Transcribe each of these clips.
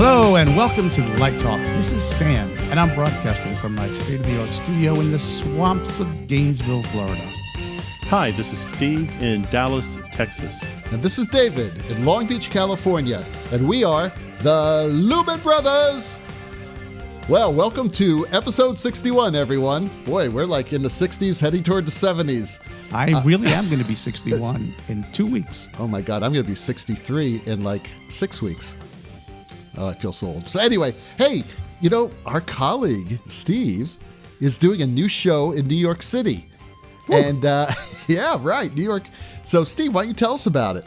Hello and welcome to the Light Talk. This is Stan, and I'm broadcasting from my state-of-the-art studio in the swamps of Gainesville, Florida. Hi, this is Steve in Dallas, Texas. And this is David in Long Beach, California. And we are the Lumen Brothers. Well, welcome to episode 61, everyone. Boy, we're like in the 60s, heading toward the 70s. I really am going to be 61 in 2 weeks. Oh my God, I'm going to be 63 in like 6 weeks. Oh, I feel so old. So anyway, hey, you know, our colleague, Steve, is doing a new show in New York City. Woo. And yeah, right, New York. So Steve, why don't you tell us about it?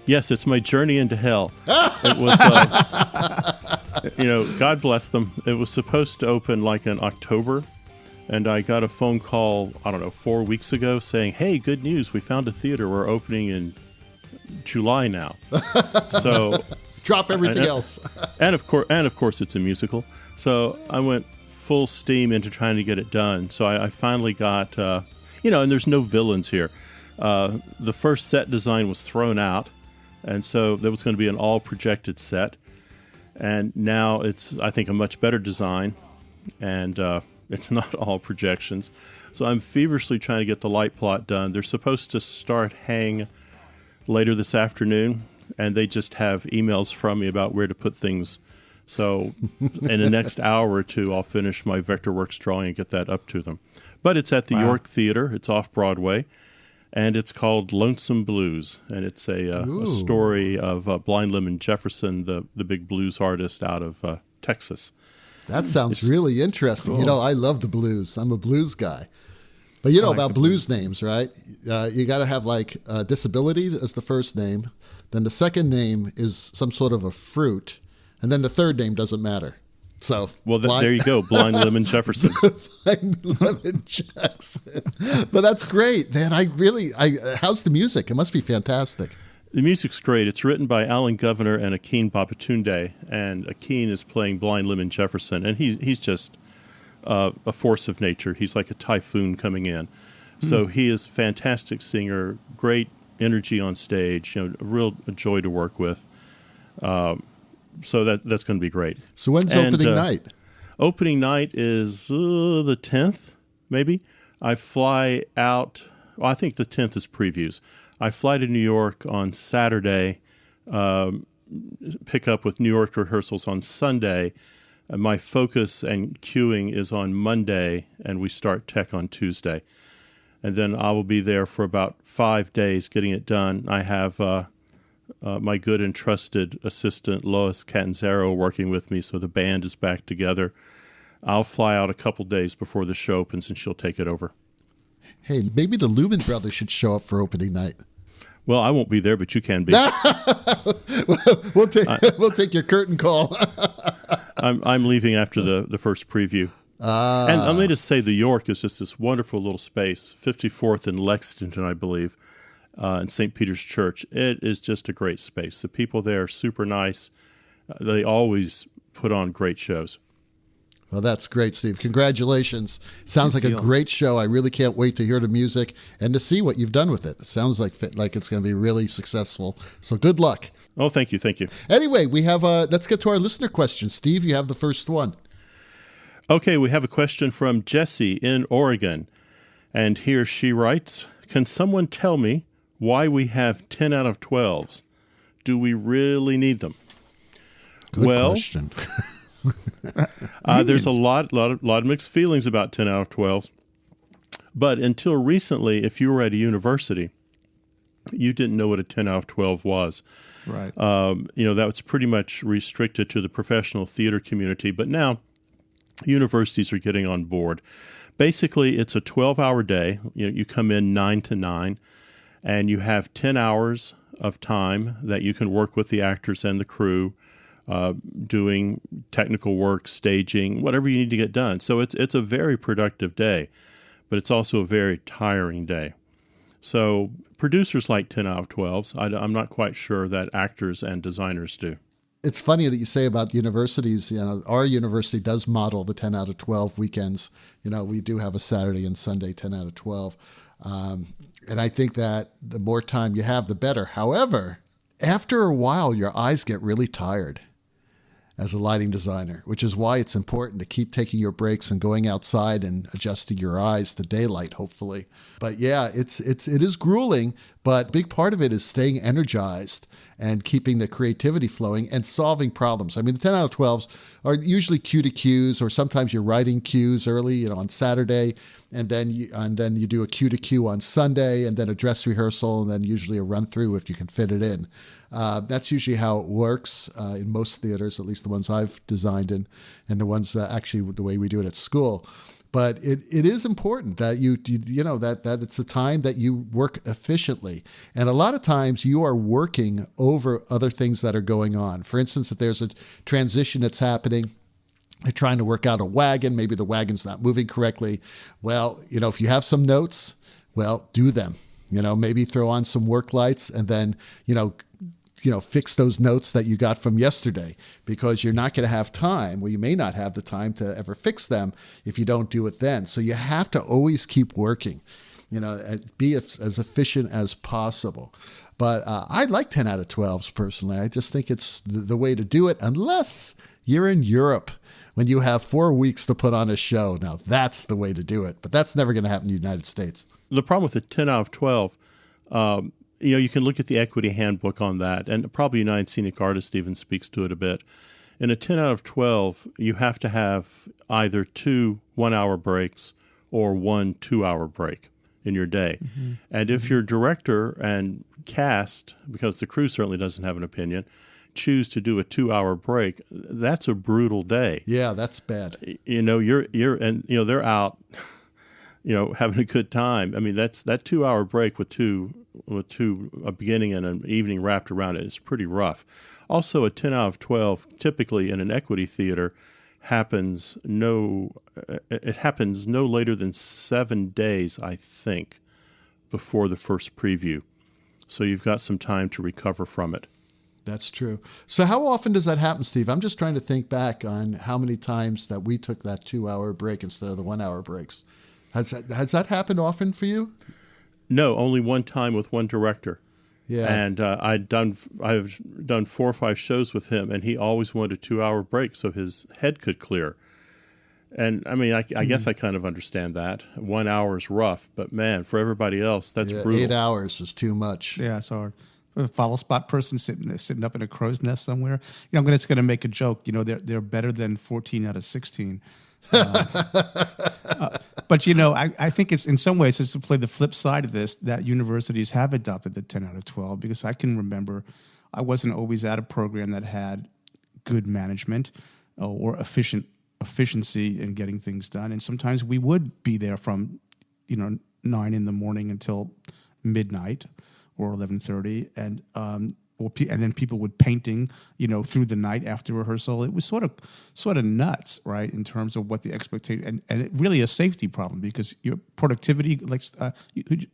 Yes, it's my journey into hell. It was, God bless them. It was supposed to open like in October. And I got a phone call, 4 weeks ago saying, hey, good news. We found a theater. We're opening in July now. So drop everything else. and of course, it's a musical. So I went full steam into trying to get it done. So I finally got, and there's no villains here. The first set design was thrown out. And so there was going to be an all projected set. And now it's, I think, a much better design. And it's not all projections. So I'm feverishly trying to get the light plot done. They're supposed to start hang later this afternoon. And they just have emails from me about where to put things. So in the next hour or two, I'll finish my Vectorworks drawing and get that up to them. But it's at the York Theater. It's off Broadway. And it's called Lonesome Blues. And it's a story of Blind Lemon Jefferson, the big blues artist out of Texas. That sounds really interesting. Cool. You know, I love the blues. I'm a blues guy. But you know about blues names, right? You got to have like disability as the first name. Then the second name is some sort of a fruit. And then the third name doesn't matter. So, well, there you go. Blind Lemon Jefferson. Blind Lemon Jackson. But that's great, man. How's the music? It must be fantastic. The music's great. It's written by Alan Governor and Akeem Babatunde. And Akeem is playing Blind Lemon Jefferson. And he's just a force of nature. He's like a typhoon coming in. So he is a fantastic singer, great energy on stage, a real joy to work with. So that's going to be great. So when's opening night? Opening night is the 10th, maybe. I fly out. Well, I think the 10th is previews. I fly to New York on Saturday, pick up with New York rehearsals on Sunday. My focus and cueing is on Monday, and we start tech on Tuesday. And then I will be there for about 5 days getting it done. I have my good and trusted assistant, Lois Catanzaro, working with me, so the band is back together. I'll fly out a couple days before the show opens, and she'll take it over. Hey, maybe the Lumen Brothers should show up for opening night. Well, I won't be there, but you can be. We'll take your curtain call. I'm leaving after the first preview. And let me just say, the York is just this wonderful little space, 54th and Lexington, I believe, in St. Peter's Church. It is just a great space. The people there are super nice. They always put on great shows. Well, that's great, Steve. Congratulations. Sounds like a great show. I really can't wait to hear the music and to see what you've done with it. It sounds like it's going to be really successful. So good luck. Oh, thank you. Thank you. Anyway, we have let's get to our listener questions. Steve, you have the first one. Okay, we have a question from Jessie in Oregon. And here she writes, can someone tell me why we have 10 out of 12s? Do we really need them? Good question. There's a lot of mixed feelings about 10 out of 12s. But until recently, if you were at a university, you didn't know what a 10 out of 12 was. Right. That was pretty much restricted to the professional theater community. But now universities are getting on board. Basically, it's a 12-hour day. You come in 9 to 9, and you have 10 hours of time that you can work with the actors and the crew, doing technical work, staging, whatever you need to get done. So it's a very productive day, but it's also a very tiring day. So producers like 10 out of 12s. I'm not quite sure that actors and designers do. It's funny that you say about universities. Our university does model the 10 out of 12 weekends. We do have a Saturday and Sunday 10 out of 12. And I think that the more time you have, the better. However, after a while, your eyes get really tired. as a lighting designer, which is why it's important to keep taking your breaks and going outside and adjusting your eyes to daylight, hopefully. But yeah, it is grueling, but a big part of it is staying energized and keeping the creativity flowing and solving problems. I mean, the 10 out of 12s are usually cue to cues, or sometimes you're writing cues early, on Saturday, and then you do a cue to cue on Sunday, and then a dress rehearsal, and then usually a run through if you can fit it in. That's usually how it works in most theaters, at least the ones I've designed in, and the ones that actually the way we do it at school. But it is important that that it's a time that you work efficiently. And a lot of times you are working over other things that are going on. For instance, if there's a transition that's happening, they're trying to work out a wagon, maybe the wagon's not moving correctly. Well, if you have some notes, well, do them. Maybe throw on some work lights and then, fix those notes that you got from yesterday, because you're not going to have time, or you may not have the time to ever fix them if you don't do it then. So you have to always keep working, be as efficient as possible. But I like 10 out of 12s personally. I just think it's the way to do it, unless you're in Europe when you have 4 weeks to put on a show. Now that's the way to do it, but that's never going to happen in the United States. The problem with the 10 out of 12, you can look at the Equity Handbook on that, and probably United Scenic Artists even speaks to it a bit. In a 10 out of 12, you have to have either 2 1-hour breaks or 1 2-hour break in your day. Mm-hmm. And if your director and cast, because the crew certainly doesn't have an opinion, choose to do a 2-hour break, that's a brutal day. Yeah, that's bad. They're out, having a good time. I mean, that's that 2-hour break with a beginning and an evening wrapped around it is pretty rough. Also, a 10 out of 12, typically in an equity theater, happens no later than 7 days, I think, before the first preview. So you've got some time to recover from it. That's true. So how often does that happen, Steve? I'm just trying to think back on how many times that we took that 2-hour break instead of the 1-hour breaks. Has that happened often for you? No, only one time with one director. Yeah. And I've done 4 or 5 shows with him, and he always wanted a 2-hour break so his head could clear. And I mean, I guess I kind of understand that. 1 hour is rough, but man, for everybody else, that's brutal. 8 hours is too much. Yeah, it's hard. A follow spot person sitting up in a crow's nest somewhere. I'm going to make a joke. They're better than 14 out of 16. But I think it's in some ways it's to play the flip side of this, that universities have adopted the 10 out of 12, because I can remember I wasn't always at a program that had good management or efficiency in getting things done, and sometimes we would be there from 9 in the morning until midnight or 11:30, and then people would painting, through the night after rehearsal. It was sort of nuts, right, in terms of what the expectation, and it really a safety problem, because your productivity, I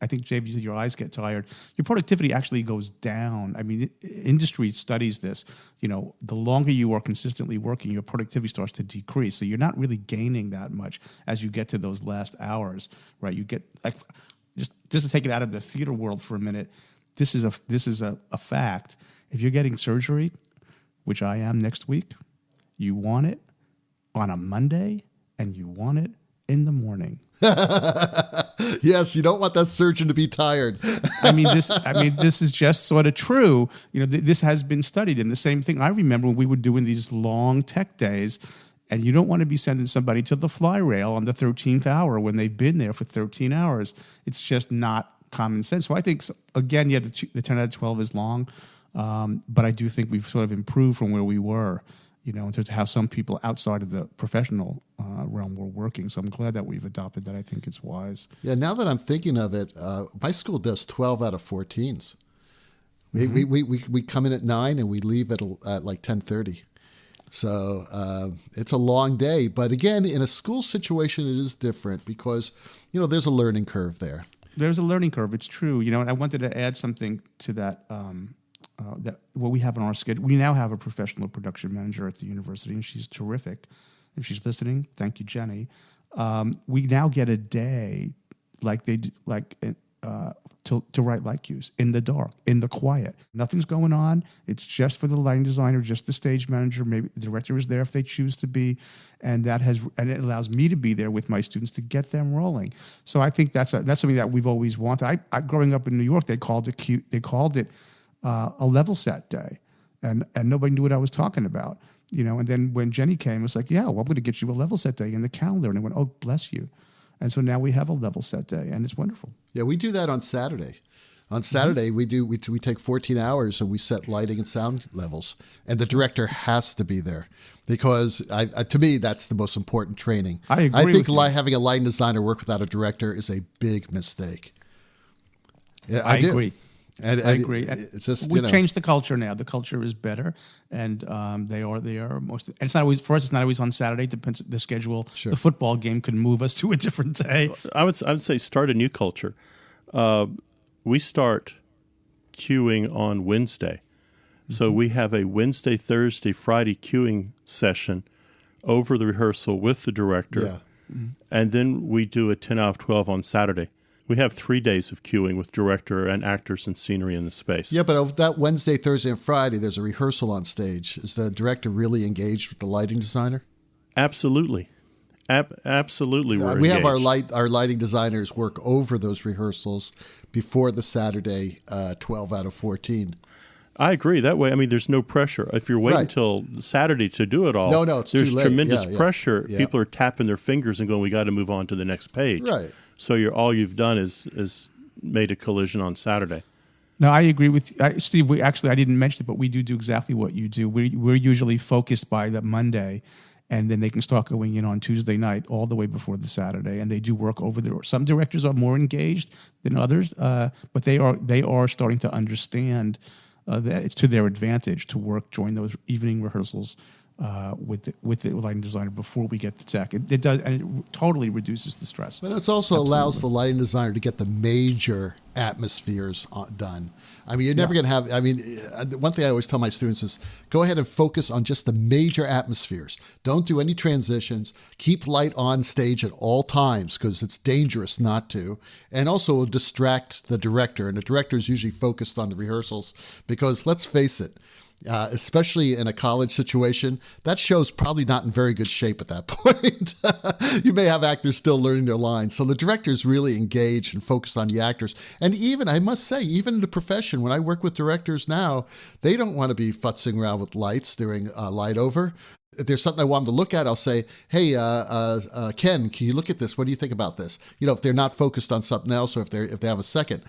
think, Jay, you said your eyes get tired. Your productivity actually goes down. I mean, industry studies this. The longer you are consistently working, your productivity starts to decrease. So you're not really gaining that much as you get to those last hours, right? You get just to take it out of the theater world for a minute. This is a fact. If you're getting surgery, which I am next week, you want it on a Monday, and you want it in the morning. Yes, you don't want that surgeon to be tired. This is just sort of true. This has been studied, and the same thing I remember when we were doing these long tech days, and you don't want to be sending somebody to the fly rail on the 13th hour when they've been there for 13 hours. It's just not common sense. So I think, again, the 10 out of 12 is long, but I do think we've sort of improved from where we were, in terms of how some people outside of the professional realm were working. So I'm glad that we've adopted that. I think it's wise. Yeah, now that I'm thinking of it, my school does 12 out of 14s. We come in at 9 and we leave at like 10:30. So it's a long day. But again, in a school situation, it is different because, there's a learning curve there. There's a learning curve. It's true. And I wanted to add something to that. That what we have on our schedule. We now have a professional production manager at the university, and she's terrific. If she's listening, thank you, Jenny. We now get a day, like to write light cues in the dark, in the quiet. Nothing's going on. It's just for the lighting designer, just the stage manager. Maybe the director is there if they choose to be, and it allows me to be there with my students to get them rolling. So I think that's something that we've always wanted. I growing up in New York, they called it a level set day, and nobody knew what I was talking about. And then when Jenny came, it was like, yeah, well, I'm going to get you a level set day in the calendar. And I went, oh, bless you. And so now we have a level set day, and it's wonderful. Yeah, we do that on Saturday. On Saturday, we take 14 hours and we set lighting and sound levels, and the director has to be there because to me that's the most important training. I agree. I think having a lighting designer work without a director is a big mistake. Yeah, I agree. And I agree. It's just we've changed the culture now. The culture is better, and they are most. And it's not always for us. It's not always on Saturday. It depends the schedule. Sure. The football game could move us to a different day. I would say start a new culture. We start cueing on Wednesday, so we have a Wednesday, Thursday, Friday cueing session over the rehearsal with the director, and then we do a 10 out of 12 on Saturday. We have 3 days of cueing with director and actors and scenery in the space. Yeah, but of that Wednesday, Thursday, and Friday, there's a rehearsal on stage. Is the director really engaged with the lighting designer? Absolutely. Absolutely. We have our lighting designers work over those rehearsals before the Saturday 12 out of 14. I agree. That way, there's no pressure. If you're waiting until Saturday to do it all, it's there's too late. tremendous pressure. Yeah. People are tapping their fingers and going, we got to move on to the next page. Right. So all you've done is made a collision on Saturday. No, I agree with Steve. I didn't mention it, but we do exactly what you do. We're usually focused by the Monday, and then they can start going in on Tuesday night all the way before the Saturday, and they do work over there. Some directors are more engaged than others, but they are starting to understand that it's to their advantage to work during those evening rehearsals with the lighting designer before we get to tech. It does, and it totally reduces the stress. But it also allows the lighting designer to get the major atmospheres done. You're never going to have, one thing I always tell my students is go ahead and focus on just the major atmospheres. Don't do any transitions. Keep light on stage at all times because it's dangerous not to. And also distract the director. And the director is usually focused on the rehearsals because let's face it, especially in a college situation, that show's probably not in very good shape at that point. You may have actors still learning their lines. So the director is really engaged and focused on the actors. And even, I must say, even in the profession, when I work with directors now, they don't want to be futzing around with lights during light over. If there's something I want them to look at, I'll say, hey, Ken, can you look at this? What do you think about this? If they're not focused on something else or if they have a second.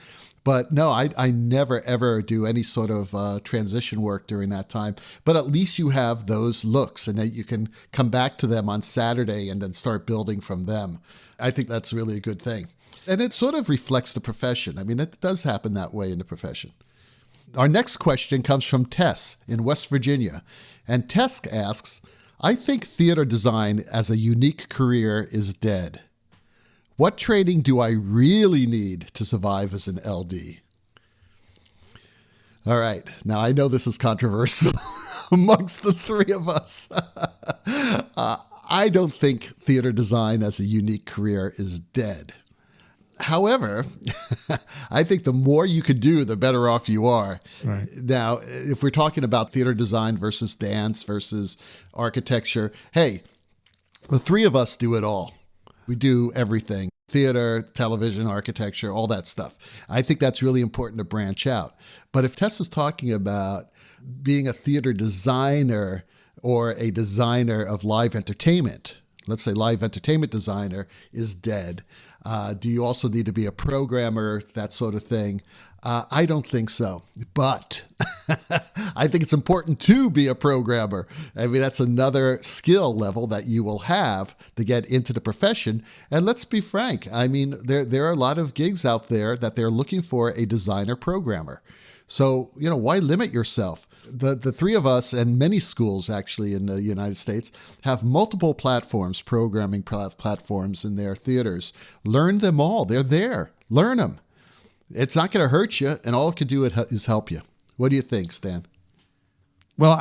But no, I never, ever do any sort of transition work during that time. But at least you have those looks and that you can come back to them on Saturday and then start building from them. I think that's really a good thing. And it sort of reflects the profession. It does happen that way in the profession. Our next question comes from Tess in West Virginia. And Tess asks, I think theater design as a unique career is dead. What training do I really need to survive as an LD? All right. Now, I know this is controversial amongst the three of us. I don't think theater design as a unique career is dead. However, I think the more you can do, the better off you are. Right. Now, if we're talking about theater design versus dance versus architecture, hey, the three of us do it all. We do everything. Theater, television, architecture, all that stuff. I think that's really important to branch out. But if Tessa's talking about being a theater designer or a designer of live entertainment, let's say live entertainment designer is dead. Do you also need to be a programmer, that sort of thing? I don't think so. But I think it's important to be a programmer. That's another skill level that you will have to get into the profession. And let's be frank. There are a lot of gigs out there that they're looking for a designer programmer. So, why limit yourself? The three of us and many schools actually in the United States have multiple platforms, programming platforms in their theaters. Learn them all. They're there. Learn them. It's not going to hurt you, and all it can do is help you. What do you think, Stan? Well,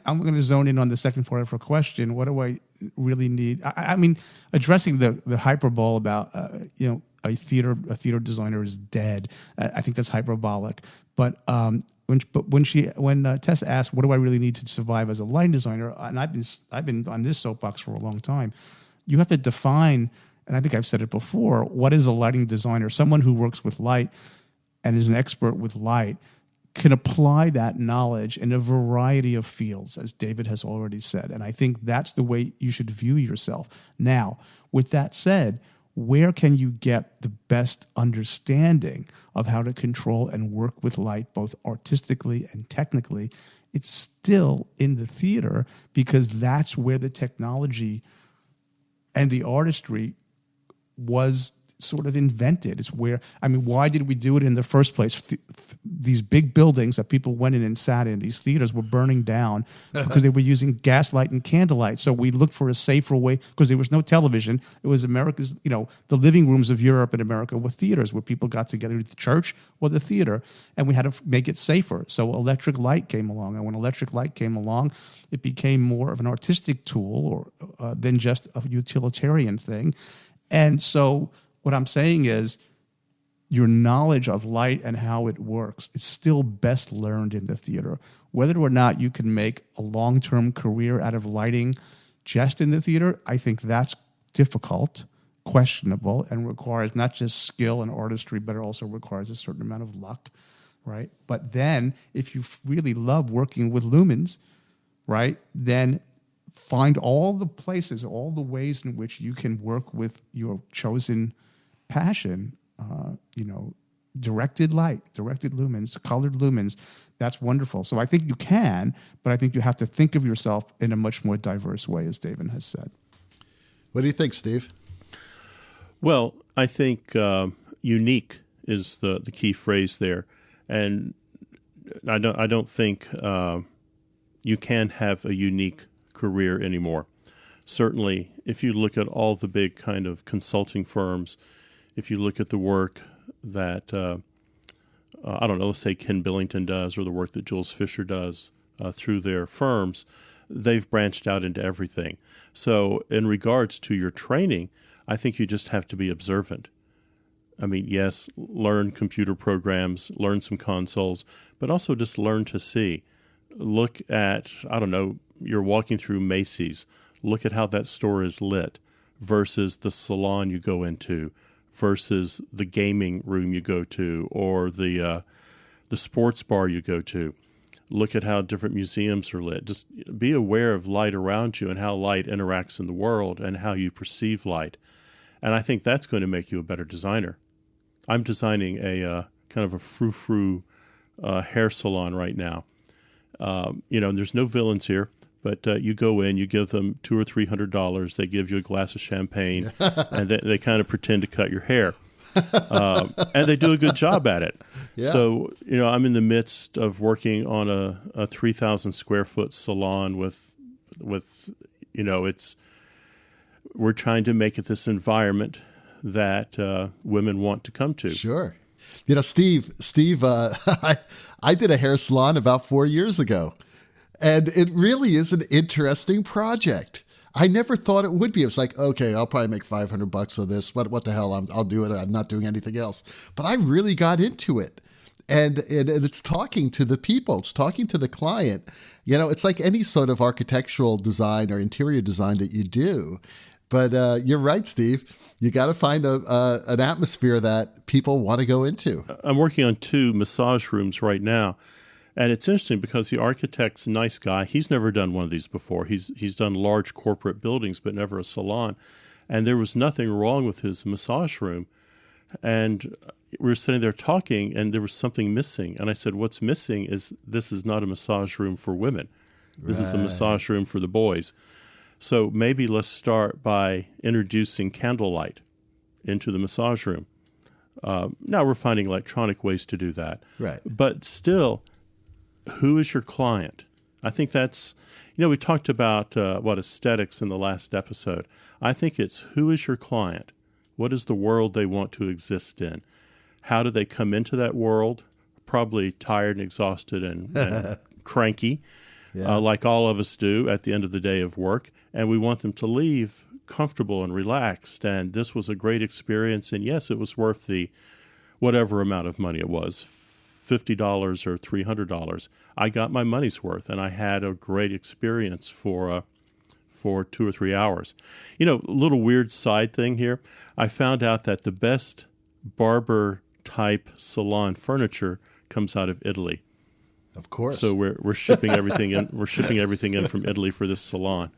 I'm going to zone in on the second part of her question. What do I really need? Addressing the hyperbole about, a theater designer is dead. I think that's hyperbolic. But when Tess asked, "What do I really need to survive as a lighting designer?" and I've been on this soapbox for a long time, you have to define. And I think I've said it before. What is a lighting designer? Someone who works with light and is an expert with light can apply that knowledge in a variety of fields, as David has already said. And I think that's the way you should view yourself. Now, with that said, where can you get the best understanding of how to control and work with light, both artistically and technically? It's still in the theater, because that's where the technology and the artistry was sort of invented. It's where, I mean, why did we do it in the first place? These big buildings that people went in and sat in, these theaters were burning down because they were using gaslight and candlelight. So we looked for a safer way, because there was no television. It was America's, the living rooms of Europe and America were theaters where people got together, the church or the theater, and we had to make it safer. So electric light came along. And when electric light came along, it became more of an artistic tool than just a utilitarian thing. And so what I'm saying is, your knowledge of light and how it works, it's still best learned in the theater. Whether or not you can make a long-term career out of lighting just in the theater, I think that's difficult, questionable, and requires not just skill and artistry, but it also requires a certain amount of luck, right? But then, if you really love working with lumens, right, then find all the places, all the ways in which you can work with your chosen passion, directed light, directed lumens, colored lumens. That's wonderful. So I think you can, but I think you have to think of yourself in a much more diverse way, as David has said. What do you think, Steve? Well, I think unique is the key phrase there, and I don't think you can have a unique career anymore. Certainly, if you look at all the big kind of consulting firms, if you look at the work that, let's say Ken Billington does, or the work that Jules Fisher does through their firms, they've branched out into everything. So in regards to your training, I think you just have to be observant. I mean, yes, learn computer programs, learn some consoles, but also just learn to see. Look at, you're walking through Macy's. Look at how that store is lit versus the salon you go into, versus the gaming room you go to, or the sports bar you go to. Look at how different museums are lit. Just be aware of light around you and how light interacts in the world and how you perceive light. And I think that's going to make you a better designer. I'm designing a kind of a frou-frou hair salon right now. There's no villains here, but you go in, you give them $200 or $300, they give you a glass of champagne, and they kind of pretend to cut your hair. And they do a good job at it. Yeah. So, I'm in the midst of working on a 3,000 square foot salon with we're trying to make it this environment that women want to come to. Sure. Steve, I did a hair salon about 4 years ago, and it really is an interesting project. I never thought it would be. It was like, okay, I'll probably make $500 of this. What the hell? I'll do it. I'm not doing anything else. But I really got into it. And it's talking to the people. It's talking to the client. It's like any sort of architectural design or interior design that you do. But you're right, Steve. You got to find an atmosphere that people want to go into. I'm working on 2 massage rooms right now. And it's interesting because the architect's a nice guy. He's never done one of these before. He's done large corporate buildings, but never a salon. And there was nothing wrong with his massage room. And we were sitting there talking, and there was something missing. And I said, what's missing is this is not a massage room for women. This is a massage room for the boys. So maybe let's start by introducing candlelight into the massage room. Now we're finding electronic ways to do that. Right. But still, who is your client? I think that's, we talked about aesthetics in the last episode. I think it's who is your client? What is the world they want to exist in? How do they come into that world? Probably tired and exhausted and cranky, like all of us do at the end of the day of work. And we want them to leave comfortable and relaxed, and this was a great experience. And yes, it was worth the whatever amount of money it was, $50 or $300. I got my money's worth, and I had a great experience for 2 or 3 hours. A little weird side thing here. I found out that the best barber type salon furniture comes out of Italy. Of course. So we're shipping everything in. We're shipping everything in from Italy for this salon.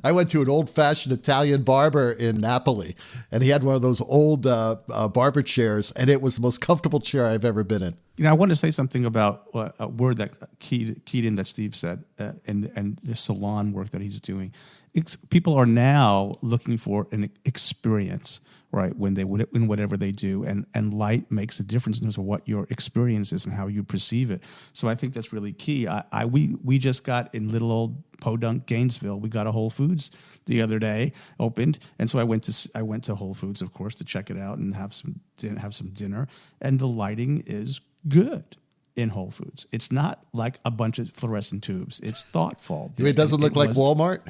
I went to an old-fashioned Italian barber in Napoli, and he had one of those old barber chairs, and it was the most comfortable chair I've ever been in. I want to say something about a word that keyed in that Steve said, and the salon work that he's doing. People are now looking for an experience, right? In whatever they do, and light makes a difference in terms of what your experience is and how you perceive it. So I think that's really key. We just got in little old podunk Gainesville. We got a Whole Foods the other day opened, and so I went to Whole Foods, of course, to check it out and have some dinner. And the lighting is good in Whole Foods. It's not like a bunch of fluorescent tubes. It's thoughtful. It doesn't look like Walmart?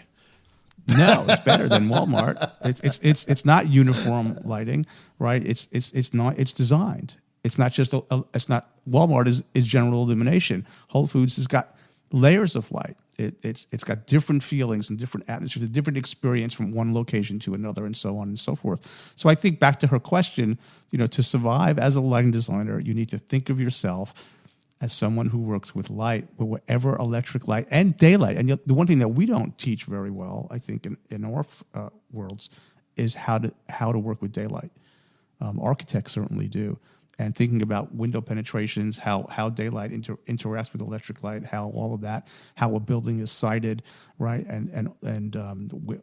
No, it's better than Walmart. It's not uniform lighting, right? It's not. It's designed. It's not just it's not. Walmart is general illumination. Whole Foods has got layers of light. It's got different feelings and different atmospheres, a different experience from one location to another, and so on and so forth. So I think back to her question, to survive as a lighting designer, you need to think of yourself as someone who works with light, with whatever electric light and daylight. And the one thing that we don't teach very well, I think, in our worlds, is how to work with daylight. Architects certainly do. And thinking about window penetrations, how daylight interacts with electric light, how all of that, how a building is sited, right, and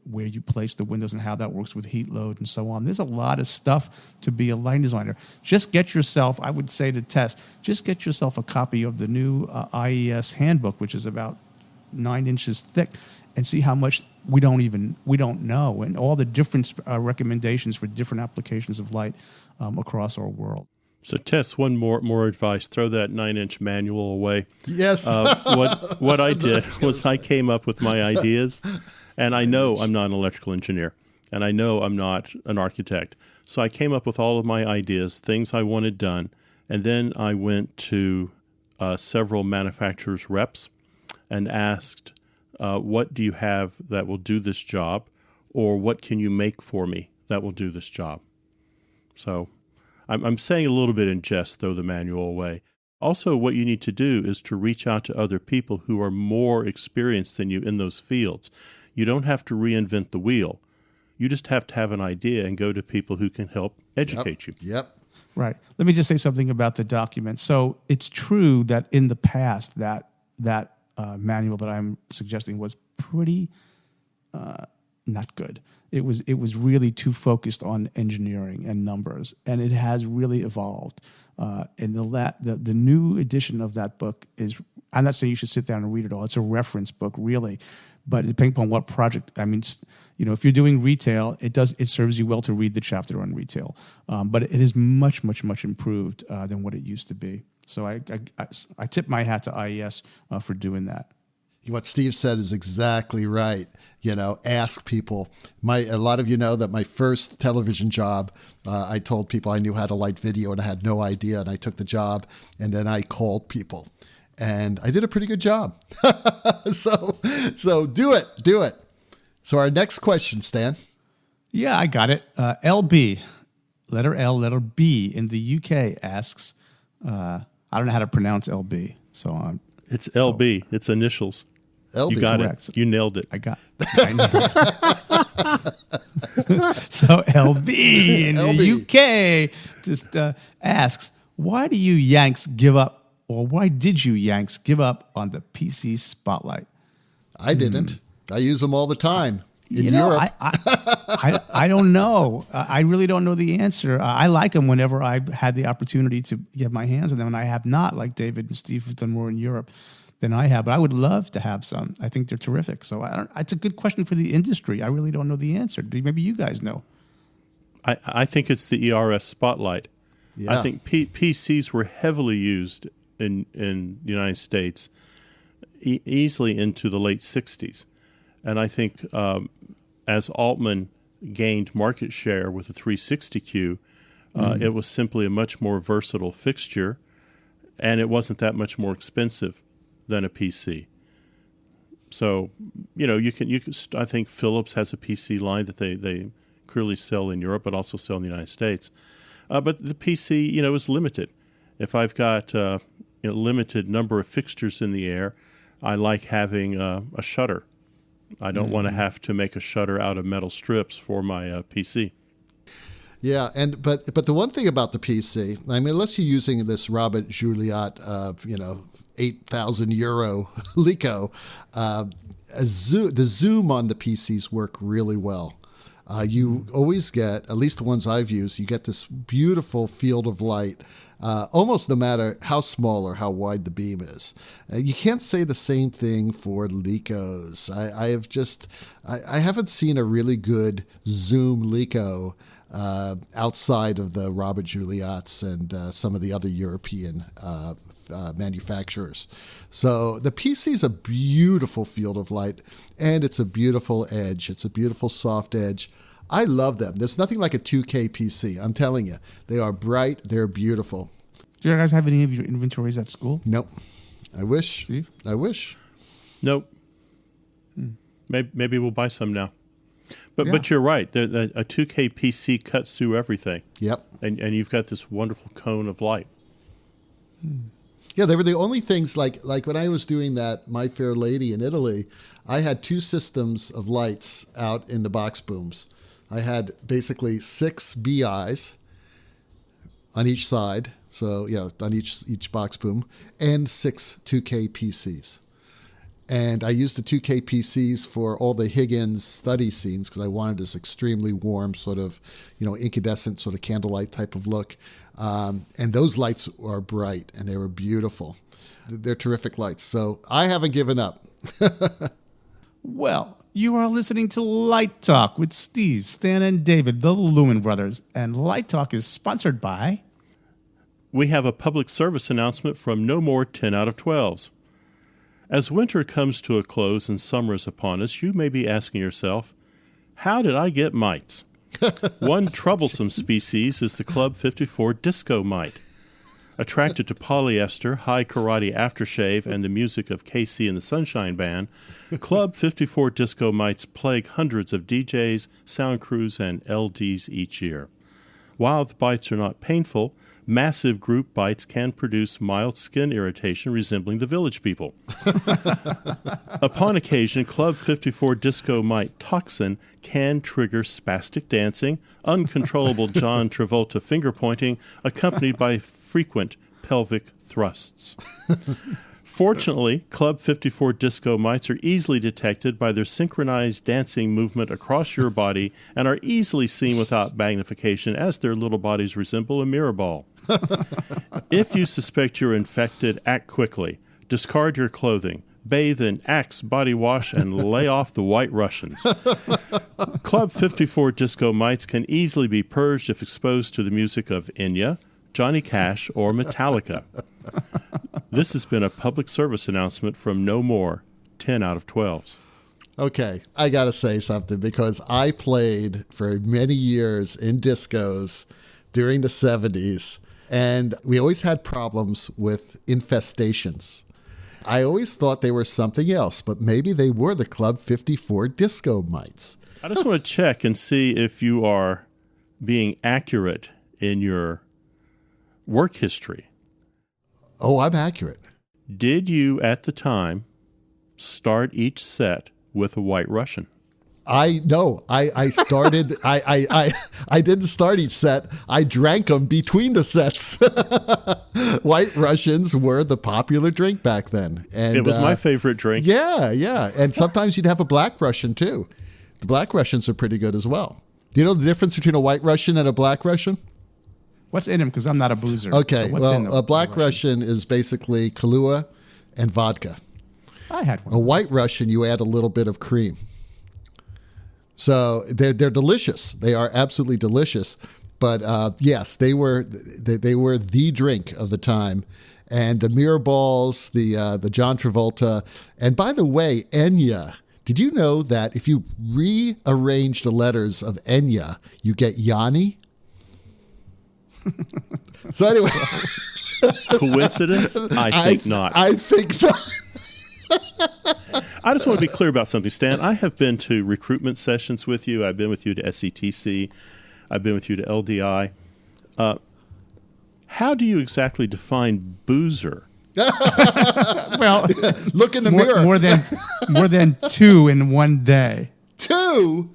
where you place the windows and how that works with heat load and so on. There's a lot of stuff to be a lighting designer. Just get yourself, I would say to Tess, just get yourself a copy of the new IES Handbook, which is about 9 inches thick, and see how much we don't know, and all the different recommendations for different applications of light across our world. So, Tess, one more advice. Throw that 9-inch manual away. Yes. What I did was I came up with my ideas, and I know I'm not an electrical engineer, and I know I'm not an architect. So I came up with all of my ideas, things I wanted done, and then I went to several manufacturers' reps and asked, what do you have that will do this job, or what can you make for me that will do this job? So I'm saying a little bit in jest, throw the manual away. Also, what you need to do is to reach out to other people who are more experienced than you in those fields. You don't have to reinvent the wheel. You just have to have an idea and go to people who can help educate you. Yep. Right. Let me just say something about the document. So it's true that in the past that manual that I'm suggesting was pretty not good. It was really too focused on engineering and numbers, and it has really evolved. And the new edition of that book is, I'm not saying you should sit down and read it all. It's a reference book, really, but depending upon what project. I mean, if you're doing retail, it serves you well to read the chapter on retail, but it is much improved than what it used to be. So I tip my hat to IES for doing that. What Steve said is exactly right. Ask people. A lot of you know that my first television job, I told people I knew how to light video and I had no idea, and I took the job, and then I called people, and I did a pretty good job. So do it. So our next question, Stan. Yeah, I got it. LB, letter L, letter B in the UK asks, I don't know how to pronounce LB, so it's LB. It's initials. LB, you got correct. it. You nailed it. I nailed it. So LB in the UK just asks, why do you Yanks give up, or why did you Yanks give up on the PC Spotlight? I didn't. I use them all the time in Europe. I don't know. I really don't know the answer. I like them whenever I've had the opportunity to get my hands on them, and I have not, like David and Steve have done more in Europe than I have. But I would love to have some. I think they're terrific. So it's a good question for the industry. I really don't know the answer. Maybe you guys know. I think it's the ERS Spotlight. Yeah. I think PCs were heavily used in the United States easily into the late 60s. And I think as Altman gained market share with the 360Q. It was simply a much more versatile fixture, and it wasn't that much more expensive than a PC. So, you can. I think Philips has a PC line that they clearly sell in Europe, but also sell in the United States. But the PC, is limited. If I've got a limited number of fixtures in the air, I like having a shutter. I don't want to have to make a shutter out of metal strips for my PC. Yeah, but the one thing about the PC, I mean, unless you're using this Robert Juliot, €8,000 Lico, the zoom on the PCs work really well. You always get, at least the ones I've used, you get this beautiful field of light, almost no matter how small or how wide the beam is. You can't say the same thing for Licos. I haven't seen a really good zoom Lico outside of the Robert Juliots and some of the other European manufacturers. So the PC is a beautiful field of light, and it's a beautiful edge. It's a beautiful soft edge. I love them. There's nothing like a 2K PC. I'm telling you. They are bright. They're beautiful. Do you guys have any of your inventories at school? Nope. I wish. Steve? I wish. Nope. Maybe we'll buy some now. But you're right. A 2K PC cuts through everything. Yep. And you've got this wonderful cone of light. Yeah, they were the only things like when I was doing that My Fair Lady in Italy, I had two systems of lights out in the box booms. I had basically 6 BIs on each side, so on each box boom, and 6 2K PCs. And I used the 2K PCs for all the Higgins study scenes because I wanted this extremely warm sort of, incandescent sort of candlelight type of look. And those lights are bright and they were beautiful. They're terrific lights. So I haven't given up. Well, you are listening to Light Talk with Steve, Stan, and David, the Lumen Brothers. And Light Talk is sponsored by... We have a public service announcement from No More 10 out of 12s. As winter comes to a close and summer is upon us, you may be asking yourself, how did I get mites? One troublesome species is the Club 54 disco mite. Attracted to polyester, high karate aftershave, and the music of KC and the Sunshine Band, Club 54 disco mites plague hundreds of DJs, sound crews, and LDs each year. While the bites are not painful, massive group bites can produce mild skin irritation resembling the Village People. Upon occasion, Club 54 disco mite toxin can trigger spastic dancing, uncontrollable John Travolta finger-pointing, accompanied by frequent pelvic thrusts. Fortunately, Club 54 disco mites are easily detected by their synchronized dancing movement across your body and are easily seen without magnification as their little bodies resemble a mirror ball. If you suspect you're infected, act quickly. Discard your clothing. Bathe in Axe body wash and lay off the White Russians. Club 54 disco mites can easily be purged if exposed to the music of Enya, Johnny Cash, or Metallica. This has been a public service announcement from No More 10 out of 12s. Okay, I got to say something because I played for many years in discos during the 70s, and we always had problems with infestations. I always thought they were something else, but maybe they were the Club 54 disco mites. I just want to check and see if you are being accurate in your work history. Oh, I'm accurate. Did you, at the time, start each set with a White Russian? I started. I didn't start each set. I drank them between the sets. White Russians were the popular drink back then, and it was my favorite drink. Yeah, and sometimes you'd have a Black Russian too. The Black Russians are pretty good as well. Do you know the difference between a White Russian and a Black Russian? What's in them? Because I'm not a boozer. Okay, so what's in a Black Russian is basically Kahlua and vodka. I had one. A White Russian, you add a little bit of cream. So they're delicious. They are absolutely delicious. But yes, they were the drink of the time. And the mirror balls, the John Travolta, and by the way, Enya. Did you know that if you rearrange the letters of Enya, you get Yanni? So anyway. Coincidence? I think not. I think not. I just want to be clear about something, Stan. I have been to recruitment sessions with you. I've been with you to SETC. I've been with you to LDI. How do you exactly define boozer? Well, look in the mirror. More than 2 in one day. 2?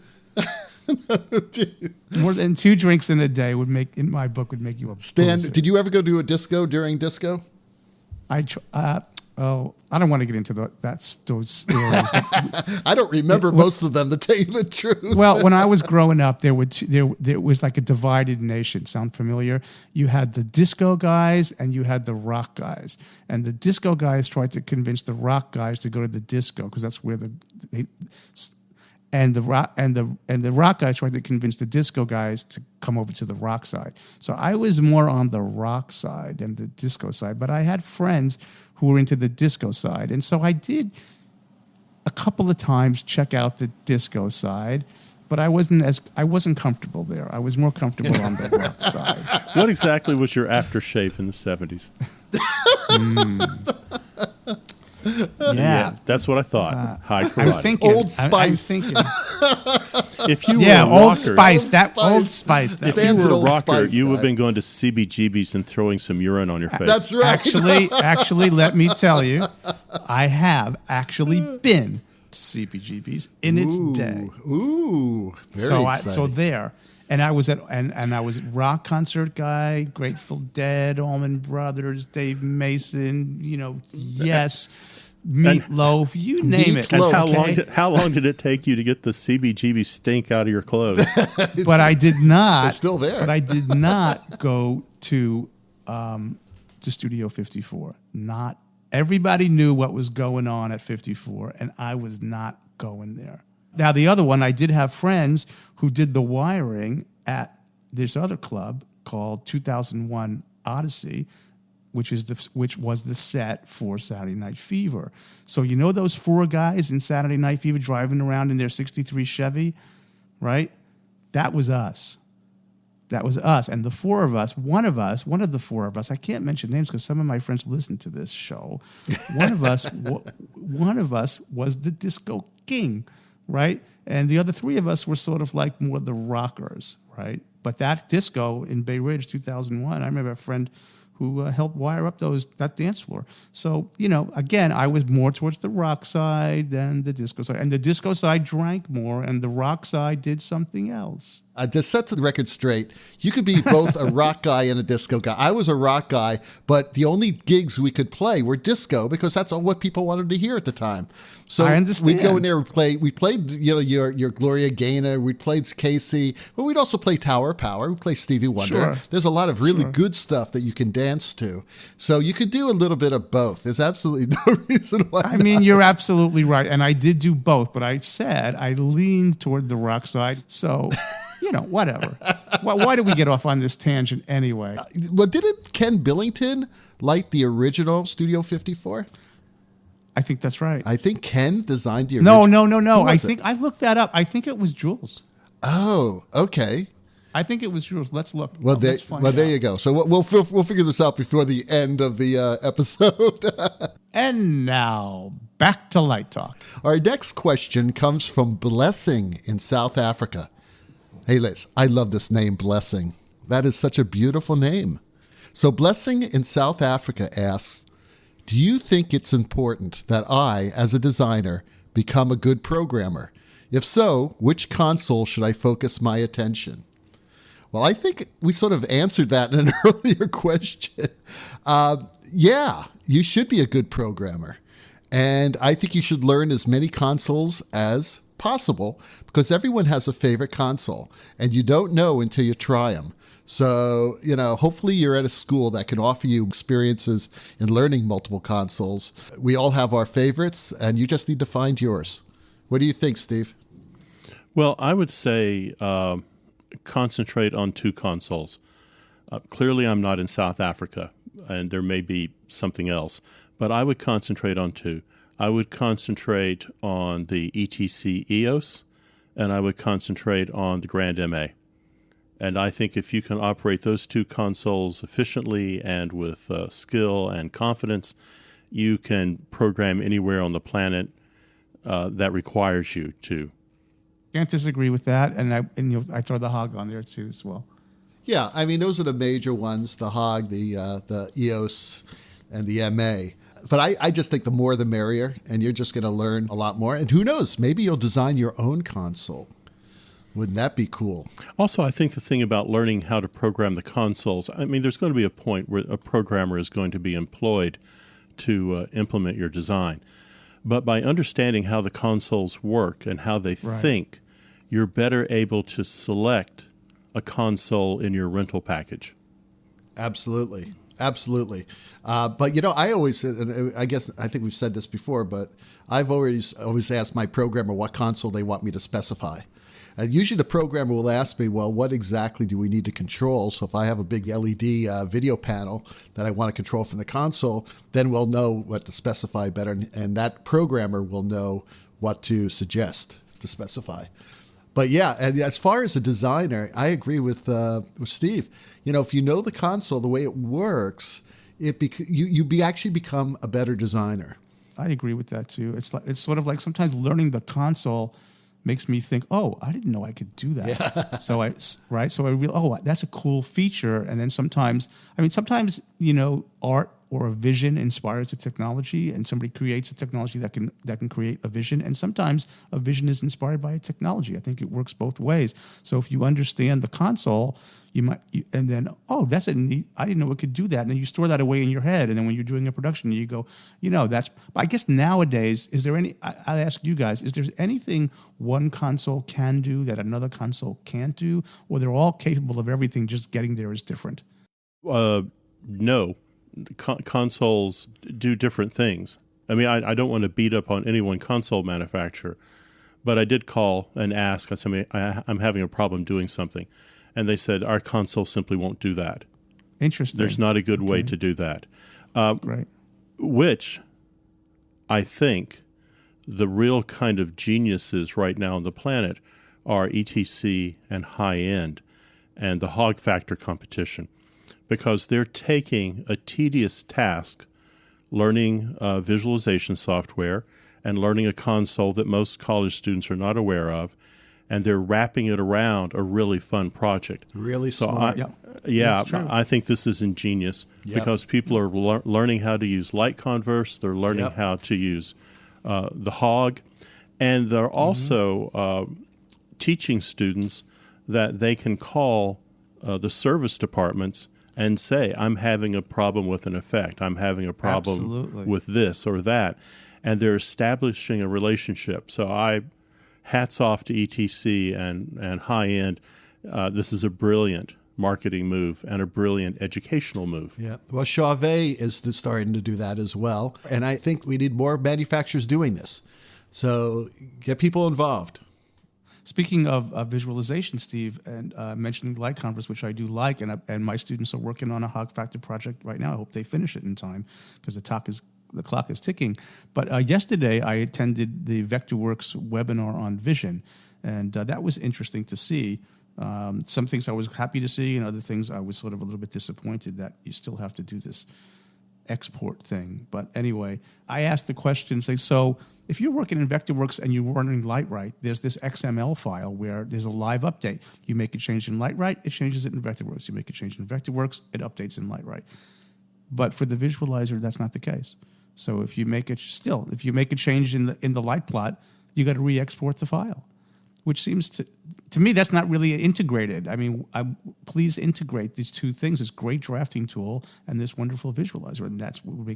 More than 2 drinks in a day in my book, would make you a Stan, boozer. did you ever go to a disco during disco? I don't want to get into those stories. I don't remember most of them, to tell you the truth. Well, when I was growing up, there was like a divided nation. Sound familiar? You had the disco guys and you had the rock guys. And the disco guys tried to convince the rock guys to go to the disco because that's where the rock guys tried to convince the disco guys to come over to the rock side. So I was more on the rock side than the disco side, but I had friends who were into the disco side. And so I did a couple of times check out the disco side, but I wasn't comfortable there. I was more comfortable on the rock side. What exactly was your aftershave in the 70s? Yeah, that's what I thought. High karate. I'm thinking Old Spice. I'm thinking. If you were a rocker, Old Spice. Old Spice. if Stan's you an were a Old rocker, Spice you would guy. have been going to CBGBs and throwing some urine on your face. That's right. Actually, let me tell you, I have actually been to CBGBs in its day. Ooh, very So exciting. there, and I was a rock concert guy, Grateful Dead, Allman Brothers, Dave Mason, Yes, Meatloaf, you name it. And Meatloaf. how long did it take you to get the CBGB stink out of your clothes? But I did not. They're still there. But I did not go to Studio 54. Not everybody knew what was going on at 54, and I was not going there. Now the other one, I did have friends who did the wiring at this other club called 2001 Odyssey, which was the set for Saturday Night Fever. So those 4 guys in Saturday Night Fever driving around in their 63 Chevy, right? That was us. And the 4 of us, one of the 4 of us, I can't mention names because some of my friends listen to this show. One of us was the disco king, right? And the other 3 of us were sort of like more the rockers, right? But that disco in Bay Ridge, 2001, I remember a friend who helped wire up that dance floor. So, again, I was more towards the rock side than the disco side. And the disco side drank more, and the rock side did something else. To set the record straight, you could be both a rock guy and a disco guy. I was a rock guy, but the only gigs we could play were disco because that's all what people wanted to hear at the time. So I understand. we'd go in there and play. We played, your Gloria Gaynor. We played Casey, but we'd also play Tower of Power. We play Stevie Wonder. Sure. There's a lot of really good stuff that you can dance to. So you could do a little bit of both. There's absolutely no reason why. I mean, you're absolutely right. And I did do both, but I said I leaned toward the rock side. So, whatever. Why did we get off on this tangent anyway? Well, didn't Ken Billington light the original Studio 54? I think that's right. I think Ken designed the original. No. Who was it? I looked that up. I think it was Jules. Oh, okay. I think it was Jules. Let's look. Well, Let's find there out. you go. So we'll figure this out before the end of the episode. And now, back to Light Talk. Our next question comes from Blessing in South Africa. Hey, Liz, I love this name, Blessing. That is such a beautiful name. So Blessing in South Africa asks, do you think it's important that I, as a designer, become a good programmer? If so, which console should I focus my attention? Well, I think we sort of answered that in an earlier question. Yeah, you should be a good programmer. And I think you should learn as many consoles as possible because everyone has a favorite console and you don't know until you try them. So, hopefully you're at a school that can offer you experiences in learning multiple consoles. We all have our favorites and you just need to find yours. What do you think, Steve? Well, I would say concentrate on 2 consoles. Clearly, I'm not in South Africa, and there may be something else, but I would concentrate on 2. I would concentrate on the ETC EOS, and I would concentrate on the Grand MA. And I think if you can operate those two consoles efficiently and with skill and confidence, you can program anywhere on the planet that requires you to. Can't disagree with that, and I throw the Hog on there too as well. Yeah, I mean, those are the major ones, the Hog, the EOS, and the MA. But I just think the more the merrier, and you're just going to learn a lot more. And who knows, maybe you'll design your own console. Wouldn't that be cool? Also, I think the thing about learning how to program the consoles, I mean, there's going to be a point where a programmer is going to be employed to implement your design. But by understanding how the consoles work and how they think, you're better able to select a console in your rental package. Absolutely. Absolutely. But, you know, I always, and I think we've said this before, but I've always asked my programmer what console they want me to specify. Usually the programmer will ask me, well, what exactly do we need to control? So if I have a big LED video panel that I want to control from the console, then we'll know what to specify better. And that programmer will know what to suggest to specify. But yeah, and as far as a designer, I agree with Steve. You know, if you know the console, the way it works, you actually become a better designer. I agree with that too. It's sort of like sometimes learning the console makes me think, oh, I didn't know I could do that. Yeah. So I realize, oh, that's a cool feature. And then sometimes, you know, art or a vision inspires a technology, and somebody creates a technology that can create a vision. And sometimes a vision is inspired by a technology. I think it works both ways. So if you understand the console, and then, oh, that's a neat, I didn't know it could do that. And then you store that away in your head. And then when you're doing a production, you go, you know, but I guess nowadays, I ask you guys, is there anything one console can do that another console can't do? Or they're all capable of everything, just getting there is different? No. Consoles do different things. I mean, I don't want to beat up on any one console manufacturer, but I did call and ask. I said, I'm having a problem doing something. And they said, our console simply won't do that. Interesting. There's not a good way to do that. Right. Which I think the real kind of geniuses right now on the planet are ETC and high-end and the hog factor competition, because they're taking a tedious task, learning visualization software and learning a console that most college students are not aware of, and they're wrapping it around a really fun project. Really smart. I think this is ingenious because people are learning how to use light Converse. They're learning how to use the hog, and they're also teaching students that they can call the service departments and say, I'm having a problem with an effect. I'm having a problem with this or that. And they're establishing a relationship. So hats off to ETC and high-end. This is a brilliant marketing move and a brilliant educational move. Yeah. Well, Chauvet is starting to do that as well. And I think we need more manufacturers doing this. So get people involved. Speaking of visualization, Steve, and mentioning light Converse, which I do like, and my students are working on a hog factor project right now. I hope they finish it in time because the clock is ticking. But yesterday I attended the Vectorworks webinar on vision, and that was interesting to see. Some things I was happy to see, and other things I was sort of a little bit disappointed that you still have to do this export thing. But anyway, I asked the question, so if you're working in Vectorworks and you're running Lightright, there's this XML file where there's a live update. You make a change in Lightright, it changes it in Vectorworks. You make a change in Vectorworks, it updates in Lightright. But for the visualizer, that's not the case. So if you make a change in the light plot, you got to re-export the file, which seems to me that's not really integrated. I mean, please integrate these two things: this great drafting tool and this wonderful visualizer, and that's what would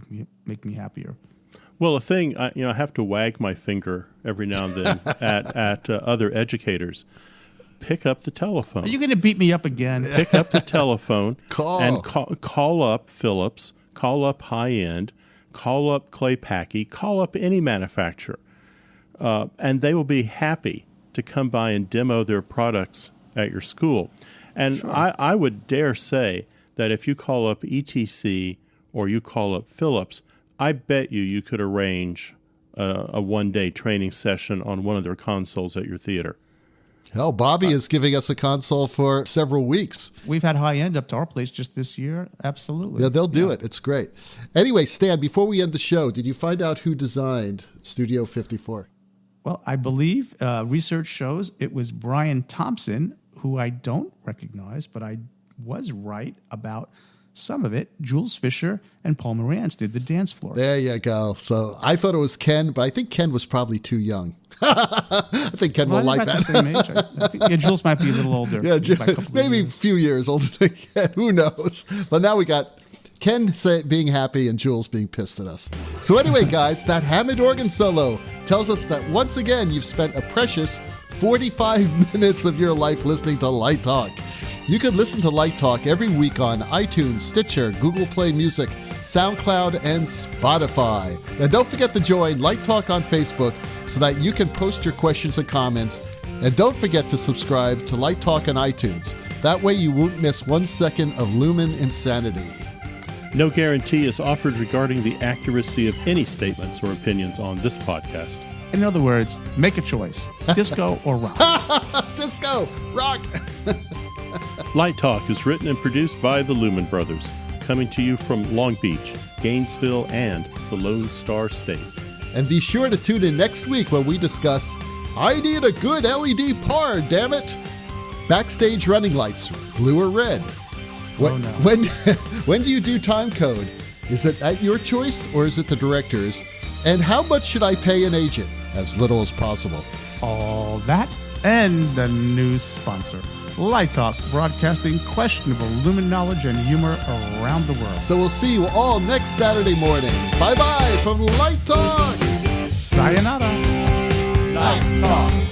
make me happier. Well, a thing I have to wag my finger every now and then at other educators. Pick up the telephone. Are you going to beat me up again? Pick up the telephone. Call up Philips. Call up High End. Call up Clay Packey. Call up any manufacturer, and they will be happy to come by and demo their products at your school. And sure. I would dare say that if you call up ETC or you call up Philips, I bet you could arrange a one-day training session on one of their consoles at your theater. Hell, Bobby is giving us a console for several weeks. We've had high-end up to our place just this year. Absolutely. Yeah, they'll do it. It's great. Anyway, Stan, before we end the show, did you find out who designed Studio 54? Well, I believe research shows it was Brian Thompson, who I don't recognize, but I was right about some of it. Jules Fisher and Paul Morantz did the dance floor. There you go. So I thought it was Ken, but I think Ken was probably too young. I think Ken will like that. The same age. I think, Jules might be a little older. Yeah, by a couple maybe of a years. few years older than Ken. Who knows? But now we got Ken being happy and Jules being pissed at us. So anyway, guys, that Hammond organ solo tells us that once again, you've spent a precious 45 minutes of your life listening to Light Talk. You can listen to Light Talk every week on iTunes, Stitcher, Google Play Music, SoundCloud, and Spotify. And don't forget to join Light Talk on Facebook so that you can post your questions and comments. And don't forget to subscribe to Light Talk on iTunes. That way you won't miss 1 second of Lumen insanity. No guarantee is offered regarding the accuracy of any statements or opinions on this podcast. In other words, make a choice. Disco or rock. Disco! Rock! Light Talk is written and produced by the Lumen Brothers, coming to you from Long Beach, Gainesville, and the Lone Star State. And be sure to tune in next week when we discuss I Need a Good LED Par, damn it! Backstage running lights, blue or red. When do you do time code? Is it at your choice or is it the director's? And how much should I pay an agent? As little as possible. All that and the new sponsor. Light Talk, broadcasting questionable Lumen knowledge and humor around the world. So we'll see you all next Saturday morning. Bye-bye from Light Talk. Sayonara. Light Talk.